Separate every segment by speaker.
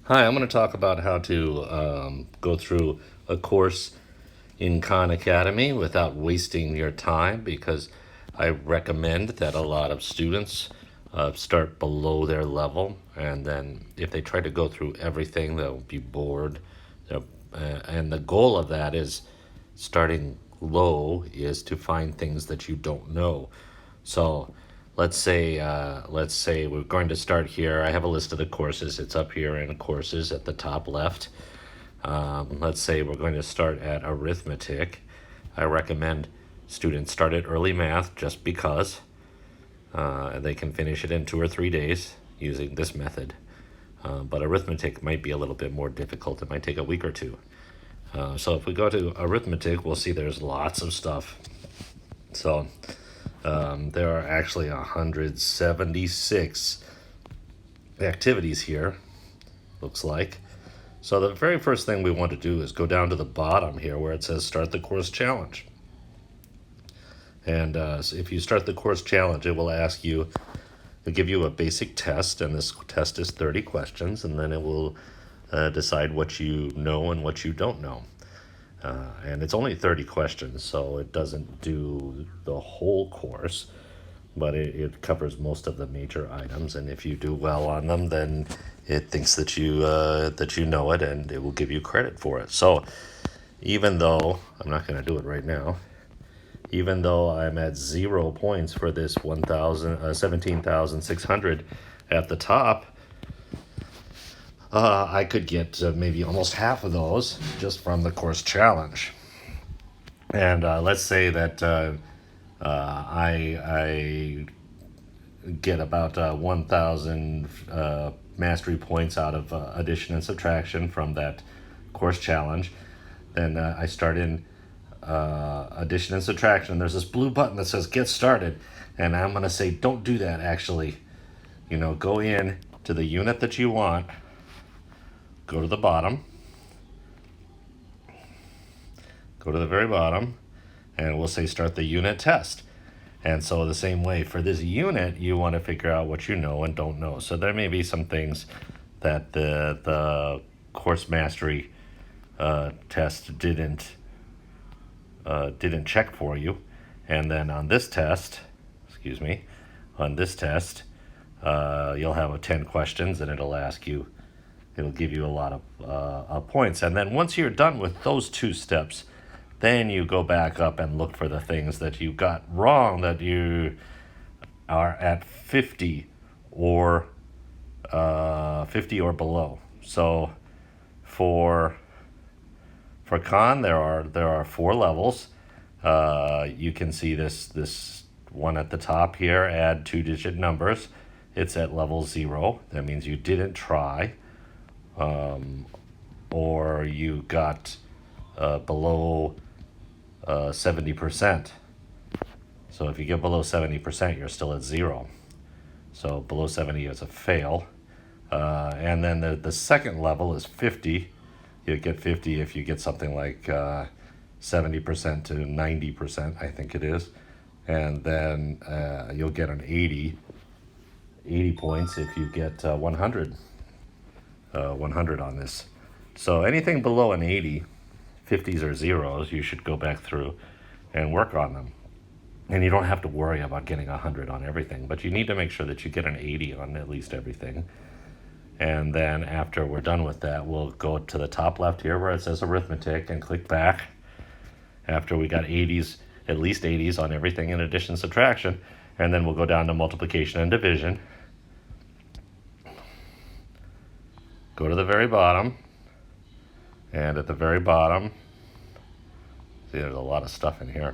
Speaker 1: Hi, I'm going to talk about how to go through a course in Khan Academy without wasting your time because I recommend that a lot of students start below their level, and then if they try to go through everything, they'll be bored. And the goal of that is starting low is to find things that you don't know. So let's say we're going to start here. I have a list of the courses. It's up here in courses at the top left. Let's say we're going to start at arithmetic. I recommend students start at early math just because they can finish it in 2 or 3 days using this method. But arithmetic might be a little bit more difficult. It might take a week or two. So if we go to arithmetic, we'll see there's lots of stuff. So there are actually 176 activities here, looks like. So the very first thing we want to do is go down to the bottom here where it says start the course challenge. And so if you start the course challenge, it will ask you, it'll give you a basic test, and this test is 30 questions, and then it will decide what you know and what you don't know. And it's only 30 questions, so it doesn't do the whole course, but it covers most of the major items. And if you do well on them, then it thinks that you know it, and it will give you credit for it. So even though I'm not going to do it right now, even though I'm at 0 points for this 17,600 at the top, I could get maybe almost half of those just from the course challenge. And let's say that I get about 1,000 mastery points out of addition and subtraction from that course challenge. Then I start in addition and subtraction. There's this blue button that says get started, and I'm going to say don't do that. Actually, go in to the unit that you want, go to the bottom, go to the very bottom, and we'll say start the unit test. And so the same way for this unit, you want to figure out what you know and don't know. So there may be some things that the course mastery test didn't check for you. And then on this test, on this test, you'll have 10 questions, and it'll give you a lot of points. And then once you're done with those two steps, then you go back up and look for the things that you got wrong, that you are at 50 or 50 or below. So for Khan, there are 4 levels. You can see this one at the top here, add 2-digit numbers. It's at level 0. That means you didn't try, or you got below 70%. So if you get below 70%, you're still at 0. So below 70 is a fail. And then the second level is 50. You get 50 if you get something like 70% to 90%, I think it is. And then you'll get an 80 points if you get 100 on this. So anything below an 80, 50s or zeros, you should go back through and work on them. And you don't have to worry about getting 100 on everything, but you need to make sure that you get an 80 on at least everything. And then after we're done with that, we'll go to the top left here where it says arithmetic and click back. After we got 80s, at least 80s on everything in addition subtraction, and then we'll go down to multiplication and division. Go to the very bottom, and at the very bottom, see, there's a lot of stuff in here.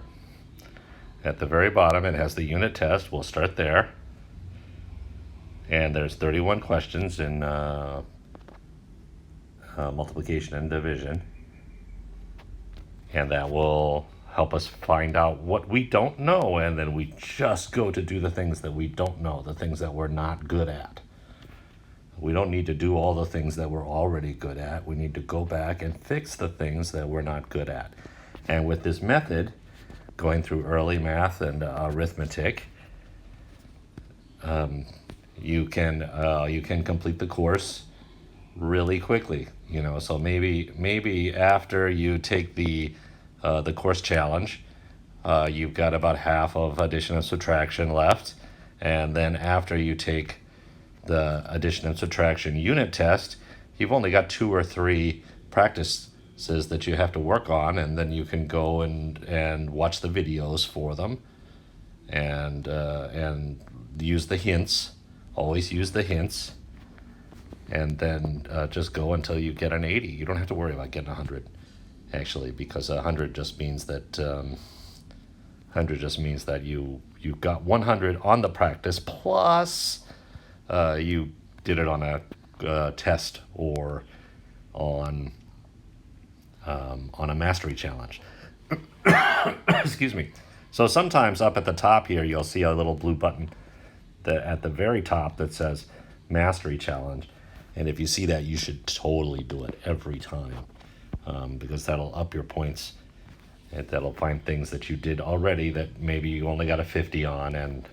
Speaker 1: At the very bottom, it has the unit test. We'll start there. And there's 31 questions in multiplication and division. And that will help us find out what we don't know. And then we just go to do the things that we don't know, the things that we're not good at. We don't need to do all the things that we're already good at. We need to go back and fix the things that we're not good at. And with this method, going through early math and arithmetic, you can complete the course really quickly. So maybe after you take the course challenge, you've got about half of addition and subtraction left, and then after you take the addition and subtraction unit test, you've only got 2 or 3 practices that you have to work on, and then you can go and watch the videos for them, and use the hints. Always use the hints, and then just go until you get an 80. You don't have to worry about getting 100, actually, because 100 just means that 100 just means that you got 100 on the practice, plus you did it on a test or on a mastery challenge. Excuse me. So sometimes up at the top here, you'll see a little blue button at the very top that says mastery challenge. And if you see that, you should totally do it every time, because that'll up your points. And that'll find things that you did already that maybe you only got a 50 on, and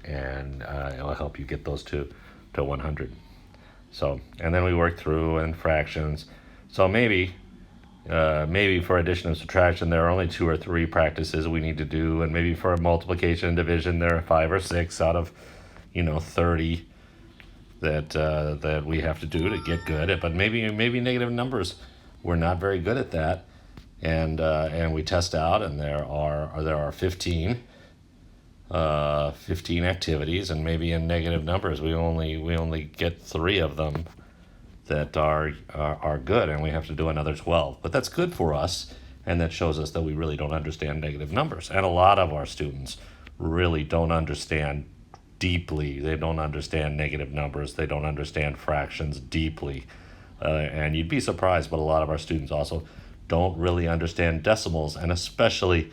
Speaker 1: it'll help you get those to 100. So, and then we work through and fractions. So maybe for addition and subtraction, there are only 2 or 3 practices we need to do, and maybe for multiplication and division, there are 5 or 6 out of 30 that we have to do to get good. But maybe negative numbers, we're not very good at that, and we test out, and there are 15 activities, and maybe in negative numbers we only get 3 of them that are good, and we have to do another 12. But that's good for us, and that shows us that we really don't understand negative numbers. And a lot of our students really don't understand deeply. They don't understand negative numbers. They don't understand fractions deeply. And you'd be surprised, but a lot of our students also don't really understand decimals, and especially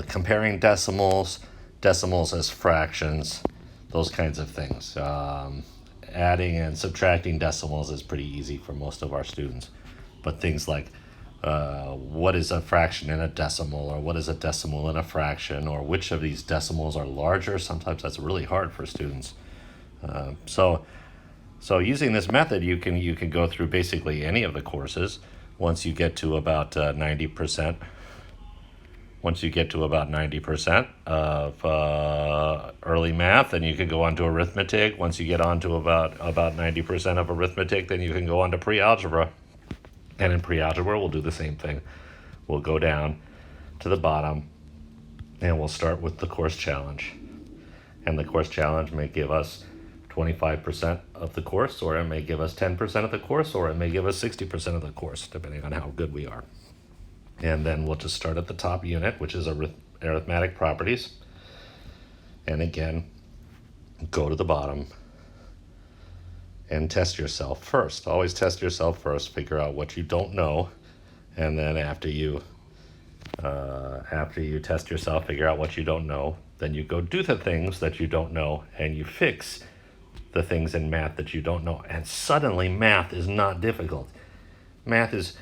Speaker 1: comparing decimals as fractions, those kinds of things. Adding and subtracting decimals is pretty easy for most of our students, but things like what is a fraction in a decimal, or what is a decimal in a fraction, or which of these decimals are larger, sometimes that's really hard for students. So using this method, you can go through basically any of the courses. Once you get to about 90%, once you get to about 90% of early math, then you can go on to arithmetic. Once you get on to about 90% of arithmetic, then you can go on to pre-algebra. And in pre-algebra, we'll do the same thing. We'll go down to the bottom, and we'll start with the course challenge. And the course challenge may give us 25% of the course, or it may give us 10% of the course, or it may give us 60% of the course, depending on how good we are. And then we'll just start at the top unit, which is arithmetic properties. And again, go to the bottom and test yourself first. Always test yourself first, figure out what you don't know, and then after you test yourself, figure out what you don't know, then you go do the things that you don't know, and you fix the things in math that you don't know. And suddenly math is not difficult. Math is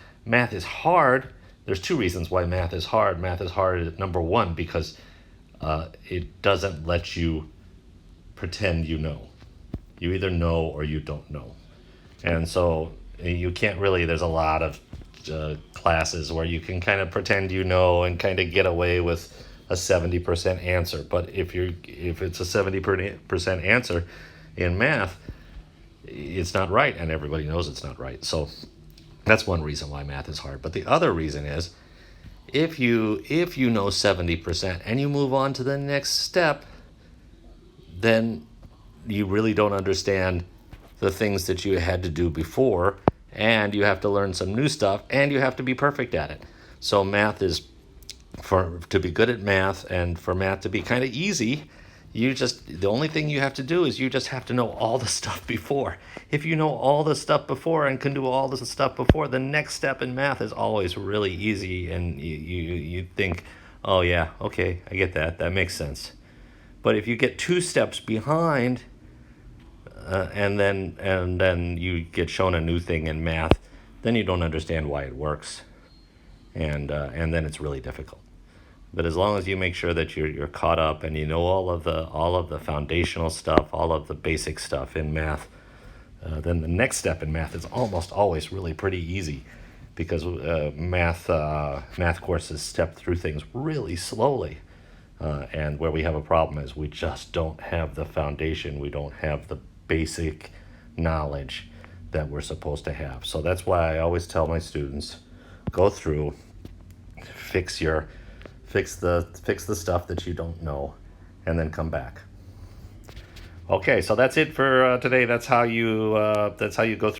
Speaker 1: hard. There's 2 reasons why math is hard. Math is hard, number 1, because it doesn't let you pretend you know. You either know or you don't know. And so you can't really, there's a lot of classes where you can kind of pretend you know and kind of get away with a 70% answer. But if it's a 70% answer in math, it's not right, and everybody knows it's not right. So that's one reason why math is hard. But the other reason is, if you know 70% and you move on to the next step, then you really don't understand the things that you had to do before, and you have to learn some new stuff, and you have to be perfect at it. So math is, to be good at math, and for math to be kind of easy, the only thing you have to do is you just have to know all the stuff before. If you know all the stuff before and can do all the stuff before, the next step in math is always really easy, and you think, oh yeah, okay, I get that. That makes sense. But if you get 2 steps behind, and then you get shown a new thing in math, then you don't understand why it works, and then it's really difficult. But as long as you make sure that you're caught up and you know all of the foundational stuff, all of the basic stuff in math, then the next step in math is almost always really pretty easy, because math courses step through things really slowly. And where we have a problem is we just don't have the foundation. We don't have the basic knowledge that we're supposed to have. So that's why I always tell my students, go through, fix the stuff that you don't know, and then come back. Okay, so that's it for today. That's how you go through